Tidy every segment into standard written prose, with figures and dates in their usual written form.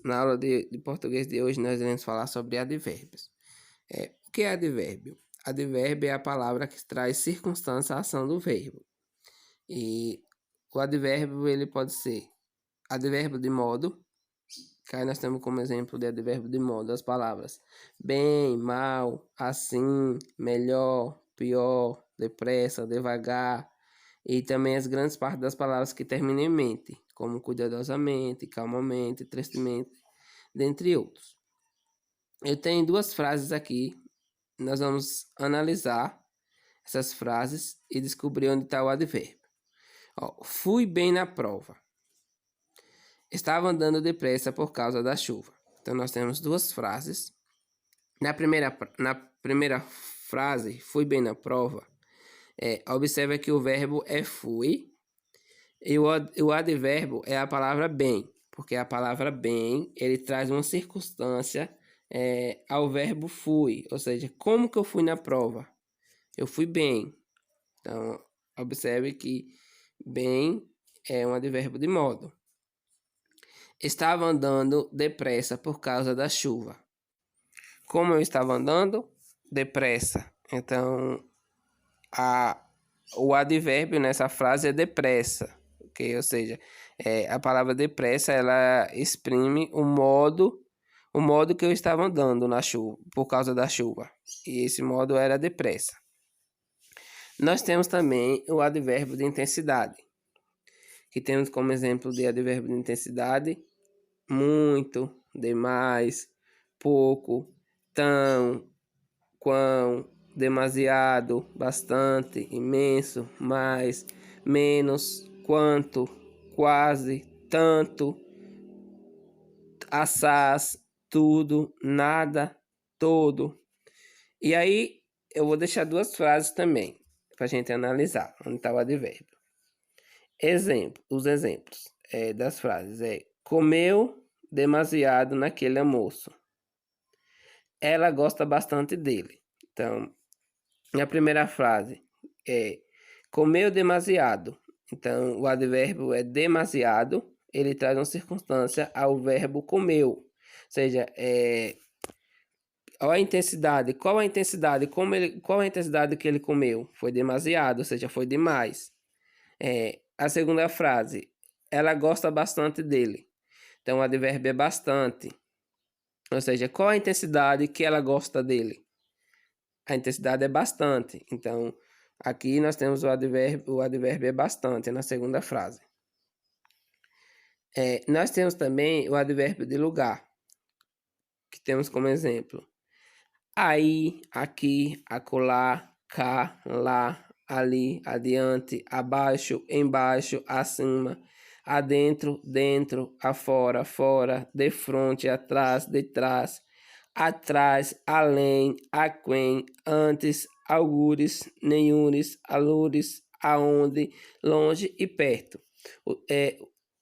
Na aula de português de hoje, nós iremos falar sobre advérbios. O que é advérbio? Advérbio é a palavra que traz circunstância à ação do verbo. E o advérbio, ele pode ser advérbio de modo, que aí nós temos como exemplo de advérbio de modo as palavras bem, mal, assim, melhor, pior, depressa, devagar. E também as grandes partes das palavras que terminam em mente, como cuidadosamente, calmamente, tristemente, dentre outros. Eu tenho duas frases aqui. Nós vamos analisar essas frases e descobrir onde está o advérbio. Fui bem na prova. Estava andando depressa por causa da chuva. Então, nós temos duas frases. Na primeira frase, fui bem na prova, observa que o verbo é fui e o advérbio é a palavra bem, porque a palavra bem, ele traz uma circunstância ao verbo fui, ou seja, como que eu fui na prova? Eu fui bem. Então, observe que bem é um advérbio de modo. Estava andando depressa por causa da chuva. Como eu estava andando? Depressa. Então, o advérbio nessa frase é depressa, ok? Ou seja, a palavra depressa, ela exprime o modo que eu estava andando na chuva, por causa da chuva. E esse modo era depressa. Nós temos também o advérbio de intensidade, que temos como exemplo de advérbio de intensidade muito, demais, pouco, tão, quão, demasiado, bastante, imenso, mais, menos, quanto, quase, tanto, assaz, tudo, nada, todo. E aí eu vou deixar duas frases também para a gente analisar onde está o advérbio. Os exemplos das frases comeu demasiado naquele almoço. Ela gosta bastante dele. Então, na primeira frase comeu demasiado. Então, o advérbio é demasiado. Ele traz uma circunstância ao verbo comeu. Ou seja, qual a intensidade? Qual a intensidade que ele comeu? Foi demasiado, ou seja, foi demais. A segunda frase, ela gosta bastante dele. Então, o advérbio é bastante. Ou seja, qual a intensidade que ela gosta dele? A intensidade é bastante. Então, aqui nós temos o advérbio é bastante, na segunda frase. Nós temos também o advérbio de lugar, que temos como exemplo aí, aqui, acolá, cá, lá, ali, adiante, abaixo, embaixo, acima, adentro, dentro, afora, fora, de frente, atrás, detrás, atrás, além, aquém, antes, algures, nenhures, alures, aonde, longe e perto.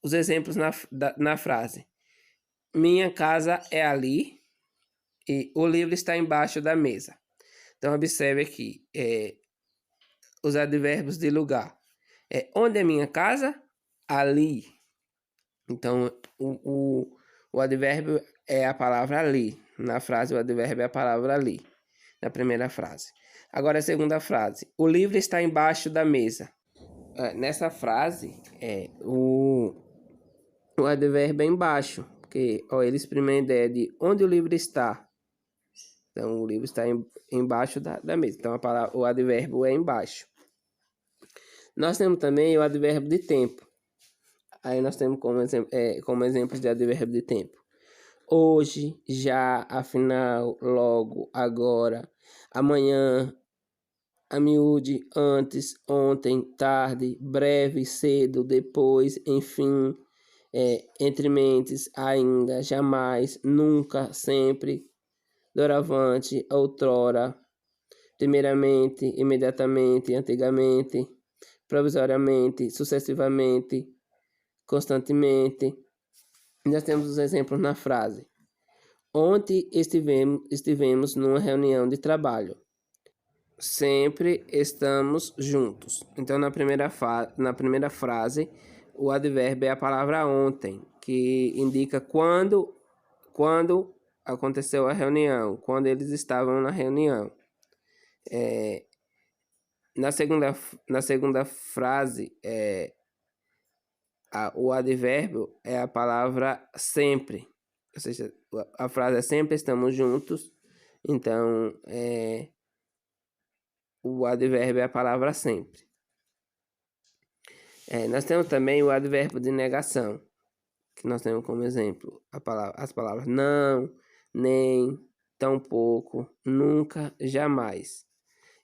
Os exemplos na frase. Minha casa é ali e o livro está embaixo da mesa. Então, observe aqui os advérbios de lugar. Onde é minha casa? Ali. Então, o advérbio é a palavra ali. Na frase, o advérbio é a palavra ali. Na primeira frase. Agora, a segunda frase. O livro está embaixo da mesa. Nessa frase, o advérbio é embaixo. Porque ele exprime a ideia de onde o livro está. Então, o livro está embaixo da mesa. Então, o advérbio é embaixo. Nós temos também o advérbio de tempo. Aí nós temos como exemplos de advérbio de tempo. Hoje, já, afinal, logo, agora, amanhã, a miúde, antes, ontem, tarde, breve, cedo, depois, enfim, entre mentes, ainda, jamais, nunca, sempre, doravante, outrora, primeiramente, imediatamente, antigamente, provisoriamente, sucessivamente, constantemente. Nós temos os exemplos na frase. Ontem estivemos numa reunião de trabalho. Sempre estamos juntos. Então, na primeira frase, o advérbio é a palavra ontem, que indica quando quando aconteceu a reunião, quando eles estavam na reunião. Na segunda frase, o advérbio é a palavra sempre. Ou seja, a frase é sempre estamos juntos. Então, o advérbio é a palavra sempre. Nós temos também o advérbio de negação, que nós temos como exemplo as palavras não, nem, tampouco, nunca, jamais.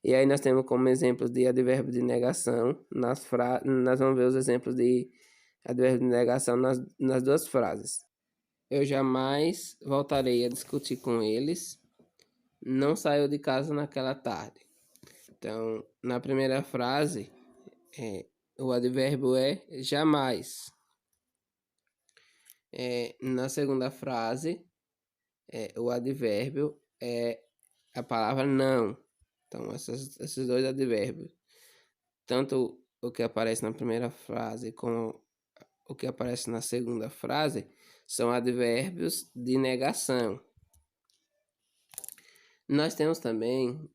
E aí nós temos como exemplos de advérbio de negação, nós vamos ver os exemplos de advérbio de negação nas duas frases. Eu jamais voltarei a discutir com eles, não saiu de casa naquela tarde. Então, na primeira frase, o advérbio é jamais. Na segunda frase, o advérbio é a palavra não. Então, esses dois advérbios, tanto o que aparece na primeira frase como o que aparece na segunda frase, são advérbios de negação. Nós temos também,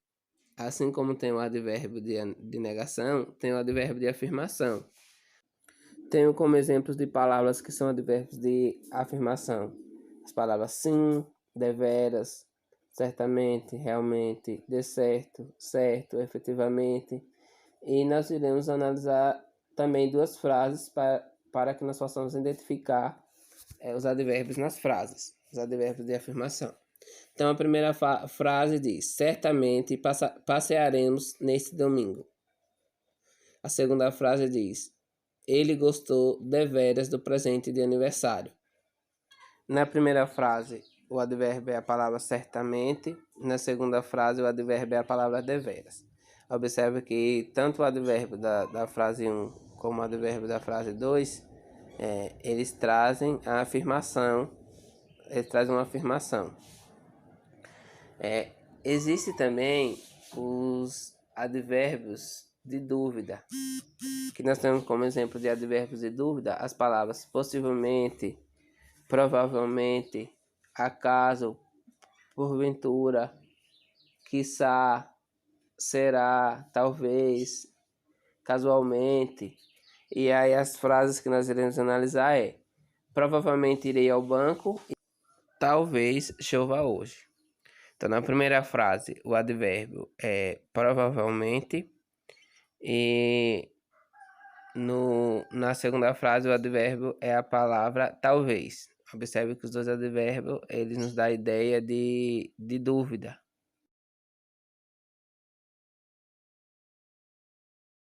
assim como tem o advérbio de negação, tem o advérbio de afirmação. Tenho como exemplos de palavras que são advérbios de afirmação as palavras sim, deveras, certamente, realmente, de certo, certo, efetivamente. E nós iremos analisar também duas frases para que nós possamos identificar os advérbios nas frases, os advérbios de afirmação. Então, a primeira frase diz: certamente passearemos neste domingo. A segunda frase diz: ele gostou deveras do presente de aniversário. Na primeira frase, o advérbio é a palavra certamente. Na segunda frase, o advérbio é a palavra deveras. Observe que tanto o advérbio da frase 1 como o advérbio da frase 2, eles trazem a afirmação. Eles trazem uma afirmação. Existe também os advérbios de dúvida, que nós temos como exemplo de advérbios de dúvida as palavras possivelmente, provavelmente, acaso, porventura, quiçá, será, talvez, casualmente. E aí as frases que nós iremos analisar é: provavelmente irei ao banco e talvez chova hoje. Então, na primeira frase, o advérbio é provavelmente, e na segunda frase, o advérbio é a palavra talvez. Observe que os dois advérbios, eles nos dão a ideia de dúvida.